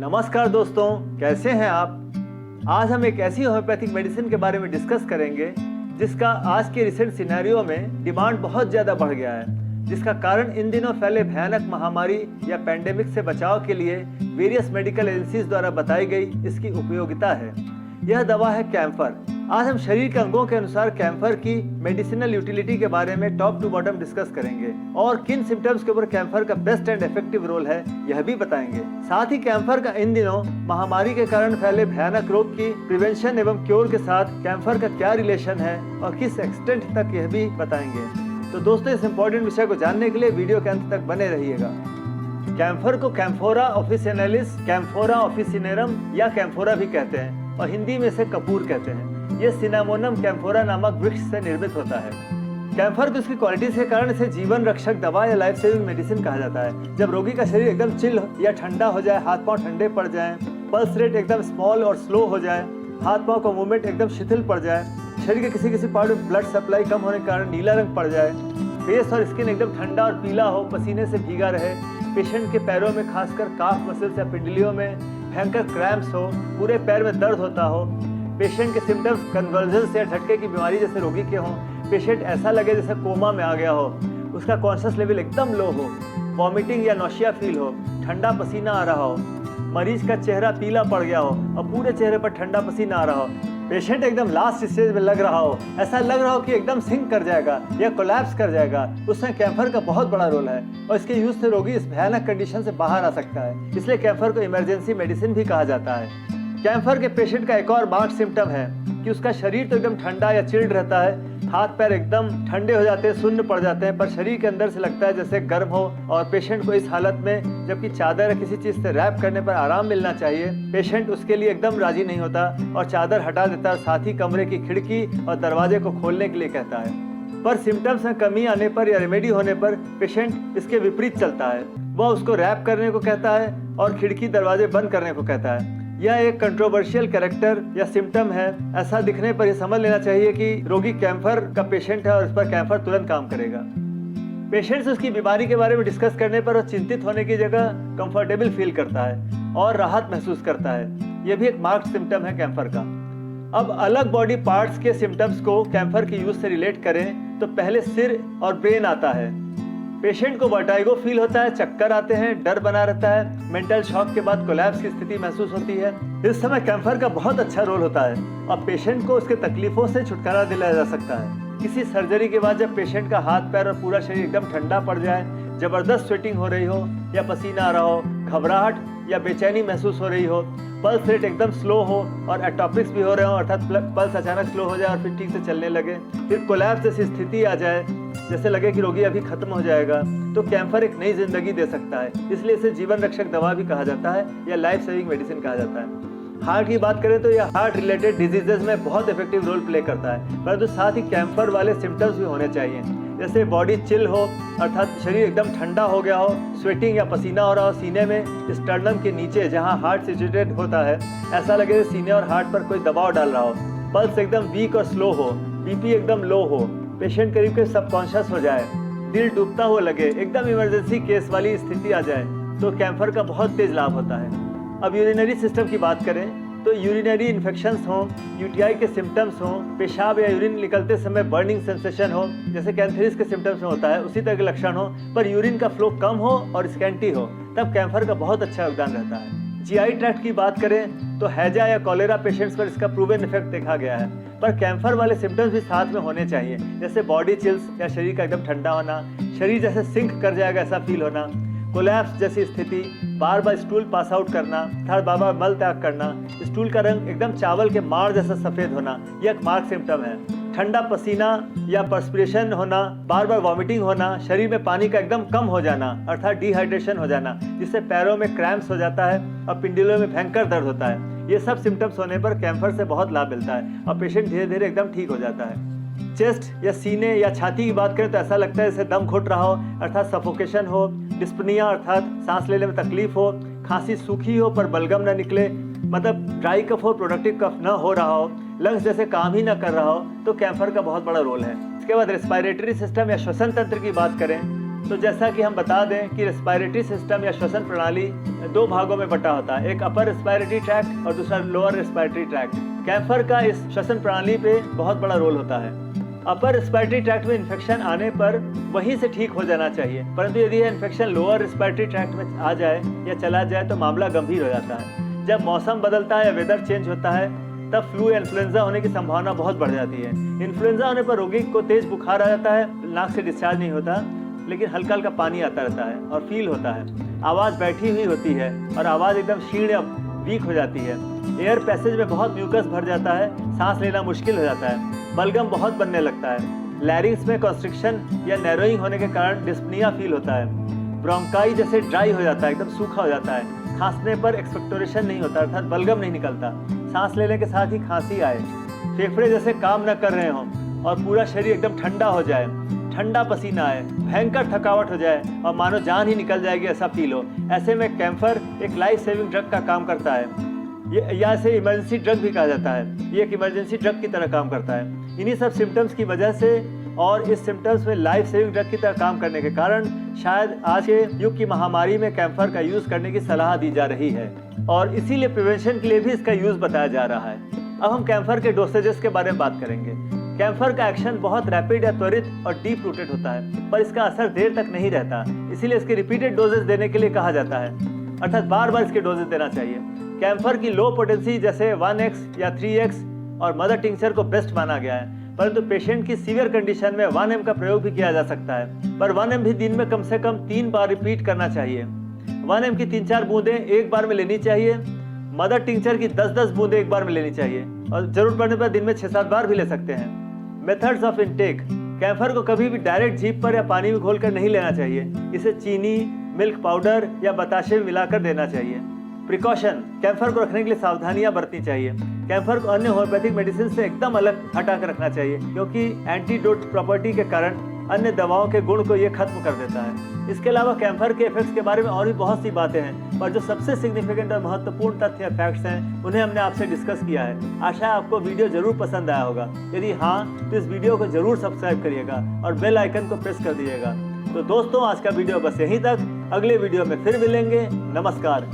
नमस्कार दोस्तों, कैसे हैं आप। आज हम एक ऐसी होम्योपैथिक मेडिसिन के बारे में डिस्कस करेंगे जिसका आज के रिसेंट सिनेरियो में डिमांड बहुत ज़्यादा बढ़ गया है, जिसका कारण इन दिनों फैले भयानक महामारी या पैंडेमिक से बचाव के लिए वेरियस मेडिकल एजेंसीज द्वारा बताई गई इसकी उपयोगिता है। यह दवा है कैम्फर। आज हम शरीर के अंगों के अनुसार कैम्फर की मेडिसिनल यूटिलिटी के बारे में टॉप टू बॉटम डिस्कस करेंगे और किन सिम्टम्स के ऊपर कैम्फर का बेस्ट एंड इफेक्टिव रोल है यह भी बताएंगे। साथ ही कैम्फर का इन दिनों महामारी के कारण फैले भयानक रोग की प्रिवेंशन एवं क्योर के साथ कैम्फर का क्या रिलेशन है और किस एक्सटेंट तक यह भी बताएंगे। तो दोस्तों, इस इम्पोर्टेंट विषय को जानने के लिए वीडियो के अंत तक बने रहिएगा। कैम्फर को कैम्फोरा ऑफिसिनेलिस, कैम्फोरा ऑफिसिनेरम या कैम्फोरा भी कहते हैं और हिंदी में इसे कपूर कहते हैं। ये सिनामोनम कैम्फोरा नामक वृक्ष से निर्मित होता है। कैम्फर की उसकी क्वालिटीज के कारण इसे जीवन रक्षक दवा या लाइफ सेविंग मेडिसिन कहा जाता है। जब रोगी का शरीर एकदम चिल या ठंडा हो जाए, हाथ पांव ठंडे पड़ जाएं, पल्स रेट एकदम स्मॉल और स्लो हो जाए, हाथ पांव का मूवमेंट एकदम शिथिल पड़ जाए, शरीर के किसी पार्ट में ब्लड सप्लाई कम होने के कारण नीला रंग पड़ जाए, फेस और स्किन एकदम ठंडा और पीला हो, पसीने से भीगा रहे, पेशेंट के पैरों में खासकर काफ मसल्स या पिंडलियों में भयंकर क्रैम्प्स हो, पूरे पैर में दर्द होता हो, पेशेंट के सिम्टम्स कन्वर्जन्स या झटके की बीमारी जैसे रोगी के हों, पेशेंट ऐसा लगे जैसे कोमा में आ गया हो, उसका कॉन्शियस लेवल एकदम लो हो, वॉमिटिंग या नौशिया फील हो, ठंडा पसीना आ रहा हो, मरीज का चेहरा पीला पड़ गया हो और पूरे चेहरे पर ठंडा पसीना आ रहा हो, पेशेंट एकदम लास्ट स्टेज में लग रहा हो, ऐसा लग रहा हो कि एकदम सिंक कर जाएगा या कोलैप्स कर जाएगा, उसमें कैम्फर का बहुत बड़ा रोल है और इसके यूज से रोगी इस भयानक कंडीशन से बाहर आ सकता है। इसलिए कैम्फर को इमरजेंसी मेडिसिन भी कहा जाता है। कैम्फर के पेशेंट का एक और मार्क्ड सिम्टम है कि उसका शरीर तो एकदम ठंडा या चिल्ड रहता है, हाथ पैर एकदम ठंडे हो जाते हैं, सुन्न पड़ जाते हैं, पर शरीर के अंदर से लगता है जैसे गर्म हो और पेशेंट को इस हालत में जबकि चादर या किसी चीज़ से रैप करने पर आराम मिलना चाहिए, पेशेंट उसके लिए एकदम राजी नहीं होता और चादर हटा देता है, साथ ही कमरे की खिड़की और दरवाजे को खोलने के लिए कहता है। पर सिम्टम्स में कमी आने पर या रेमेडी होने पर पेशेंट इसके विपरीत चलता है, वह उसको रैप करने को कहता है और खिड़की दरवाजे बंद करने को कहता है। यह एक कंट्रोवर्शियल कैरेक्टर या सिम्टम है। ऐसा दिखने पर यह समझ लेना चाहिए कि रोगी कैम्फर का पेशेंट है और इस पर कैम्फर तुरंत काम करेगा। पेशेंट से उसकी बीमारी के बारे में डिस्कस करने पर वो चिंतित होने की जगह कंफर्टेबल फील करता है और राहत महसूस करता है। यह भी एक मार्क्ड सिम्टम है कैम्फर का। अब अलग बॉडी पार्ट्स के सिम्टम्स को कैम्फर के यूज से रिलेट करें तो पहले सिर और ब्रेन आता है। पेशेंट को वर्टाइगो फील होता है, चक्कर आते हैं, डर बना रहता है, मेंटल शॉक के बाद कोलैप्स की स्थिति महसूस होती है। इस समय कैम्फर का बहुत अच्छा रोल होता है और पेशेंट को उसके तकलीफों से छुटकारा दिलाया जा सकता है। किसी सर्जरी के बाद जब पेशेंट का हाथ पैर और पूरा शरीर एकदम ठंडा पड़ जाए, जबरदस्त स्वेटिंग हो रही हो या पसीना आ रहा हो, घबराहट या बेचैनी महसूस हो रही हो, पल्स रेट एकदम स्लो हो और एटॉपिक्स भी हो रहे हो, अर्थात पल्स अचानक स्लो हो जाए और फिर ठीक से चलने लगे, फिर कोलैप्स जैसी स्थिति आ जाए, जैसे लगे कि रोगी अभी खत्म हो जाएगा, तो कैम्फर एक नई जिंदगी दे सकता है। इसलिए इसे जीवन रक्षक दवा भी कहा जाता है या लाइफ सेविंग मेडिसिन कहा जाता है। हार्ट की बात करें तो यह हार्ट रिलेटेड डिजीजेज में बहुत इफेक्टिव रोल प्ले करता है, परंतु साथ ही कैम्फर वाले सिम्टम्स भी होने चाहिए, जैसे बॉडी चिल हो अर्थात शरीर एकदम ठंडा हो गया हो, स्वेटिंग या पसीना हो रहा हो, सीने में स्टर्नम के नीचे जहां हार्ट सिचुएटेड होता है ऐसा लगे सीने और हार्ट पर कोई दबाव डाल रहा हो, पल्स एकदम वीक और स्लो हो, बीपी एकदम लो हो, पेशेंट करीब करीब सबकॉन्शियस हो जाए, दिल डूबता हुआ लगे, एकदम इमरजेंसी केस वाली स्थिति आ जाए, तो कैम्फर का बहुत तेज लाभ होता है। अब यूरिनरी सिस्टम की बात करें तो यूरिनरी इन्फेक्शंस हों, यूटीआई के सिम्टम्स हों, पेशाब या यूरिन निकलते समय बर्निंग सेंसेशन हो, जैसे कैंथेरिस के सिम्टम्स में होता है उसी तरह के लक्षण हो, पर यूरिन का फ्लो कम हो और स्कैंटी हो, तब कैम्फर का बहुत अच्छा योगदान रहता है। जीआई ट्रैक्ट की बात करें तो हैजा या कॉलेरा पेशेंट्स पर इसका प्रूवन इफेक्ट देखा गया है, पर कैम्फर वाले सिम्टम्स भी साथ में होने चाहिए, जैसे बॉडी चिल्स या शरीर का एकदम ठंडा होना, शरीर जैसे सिंक कर जाएगा ऐसा फील होना, कोलैप्स जैसी स्थिति, बार बार स्टूल पास आउट करना, बार बार मल त्याग करना, स्टूल का रंग एकदम चावल के माड़ जैसा सफेद होना, यह एक मार्क सिम्टम है। ठंडा पसीना या पर्सपिरेशन होना, बार बार वॉमिटिंग होना, शरीर में पानी का एकदम कम हो जाना अर्थात डिहाइड्रेशन हो जाना, जिससे पैरों में क्रैम्प्स हो जाता है और पिंडलियों में भयंकर दर्द होता है। ये सब सिम्टम्स होने पर कैम्फर से बहुत लाभ मिलता है और पेशेंट धीरे धीरे एकदम ठीक हो जाता है। चेस्ट या सीने या छाती की बात करें तो ऐसा लगता है जैसे दम घुट रहा हो अर्थात सफोकेशन हो, डिस्पनिया अर्थात सांस लेने में तकलीफ हो, खांसी सूखी हो पर बलगम न निकले, मतलब ड्राई कफ हो, प्रोडक्टिव कफ न हो रहा हो, लंग्स जैसे काम ही न कर रहा हो, तो कैम्फर का बहुत बड़ा रोल है। इसके बाद रेस्पिरेटरी सिस्टम या श्वसन तंत्र की बात करें तो जैसा कि हम बता दें कि रेस्पिरेटरी सिस्टम या श्वसन प्रणाली दो भागों में बटा होता है, एक अपर रेस्पिरेटरी ट्रैक्ट और दूसरा लोअर रेस्पिरेटरी ट्रैक्ट। कैंफर का इस श्वसन प्रणाली पे बहुत बड़ा रोल होता है। अपर रेस्पिरेटरी ट्रैक्ट में इन्फेक्शन आने पर वहीं से ठीक हो जाना चाहिए, परंतु यदि यह इन्फेक्शन लोअर रेस्पिरेटरी ट्रैक्ट में आ जाए या चला जाए तो मामला गंभीर हो जाता है। जब मौसम बदलता है या वेदर चेंज होता है तब फ्लू या इन्फ्लुएंजा होने की संभावना बहुत बढ़ जाती है। इन्फ्लुएंजा होने पर रोगी को तेज बुखार आ जाता है, नाक से डिस्चार्ज नहीं होता, लेकिन हल्का हल्का पानी आता रहता है और फील होता है। आवाज़ बैठी हुई होती है और आवाज़ एकदम क्षीण या वीक हो जाती है। एयर पैसेज में बहुत म्यूकस भर जाता है, सांस लेना मुश्किल हो जाता है, बलगम बहुत बनने लगता है। लैरिंग्स में कंस्ट्रिक्शन या नैरोइंग होने के कारण डिस्पनिया फील होता है। ब्रोंकाई जैसे ड्राई हो जाता है, एकदम सूखा हो जाता है। खांसने पर एक्सपेक्टोरेशन नहीं होता, अर्थात बलगम नहीं निकलता। सांस लेने के साथ ही खांसी आए, फेफड़े जैसे काम न कर रहे हों और पूरा शरीर एकदम ठंडा हो जाए, ठंडा पसीना आए, भयंकर थकावट हो जाए और मानो जान ही निकल जाएगी ऐसा फील हो। ऐसे में कैंफर एक लाइफ सेविंग ड्रग का काम करता है। या इसे इमरजेंसी ड्रग भी कहा जाता है। ये एक इमरजेंसी ड्रग की तरह काम करता है। इन्हीं सब सिम्टम्स की वजह से और इस सिम्टम्स में लाइफ सेविंग ड्रग की तरह काम करने के कारण शायद आज के युग की महामारी में कैंफर का यूज़ करने की सलाह दी जा रही है और इसीलिए प्रिवेंशन के लिए भी इसका यूज़ बताया जा रहा है। अब हम कैंफर के डोसेजेस के बारे में बात करेंगे। कैंफर का एक्शन बहुत रैपिड या त्वरित और डीप रूटेड होता है, पर इसका असर देर तक नहीं रहता, इसीलिए इसके रिपीटेड डोजेस देने के लिए कहा जाता है, अर्थात बार बार इसके डोजेस देना चाहिए। कैंफर की लो पोटेंसी जैसे 1x या 3x और मदर टिंचर को बेस्ट माना गया है, परंतु पेशेंट की सीवियर कंडीशन में 1m का प्रयोग भी किया जा सकता है, पर 1m भी दिन में कम से कम 3 बार रिपीट करना चाहिए। 1m की 3-4 बूंदें एक बार में लेनी चाहिए। मदर टिंचर की 10-10 बूंदें एक बार में लेनी चाहिए और जरूरत पड़ने पर दिन में 6-7 बार भी ले सकते हैं। Methods of intake. कैंफर को कभी भी डायरेक्ट जीभ पर या पानी में घोलकर नहीं लेना चाहिए, इसे चीनी, मिल्क पाउडर या बताशे में मिलाकर देना चाहिए। प्रिकॉशन। कैंफर को रखने के लिए सावधानियां बरतनी चाहिए। कैंफर को अन्य होम्योपैथिक मेडिसिन से एकदम अलग हटा कर रखना चाहिए, क्योंकि एंटीडोट प्रॉपर्टी के कारण अन्य दवाओं के गुण को ये खत्म कर देता है। इसके अलावा कैंफर के इफेक्ट्स के बारे में और भी बहुत सी बातें हैं, पर जो सबसे सिग्निफिकेंट और महत्वपूर्ण तथ्य या फैक्ट्स हैं उन्हें हमने आपसे डिस्कस किया है। आशा है आपको वीडियो जरूर पसंद आया होगा। यदि हाँ तो इस वीडियो को जरूर सब्सक्राइब करिएगा और बेल आइकन को प्रेस कर दीजिएगा। तो दोस्तों, आज का वीडियो बस यहीं तक। अगले वीडियो में फिर मिलेंगे। नमस्कार।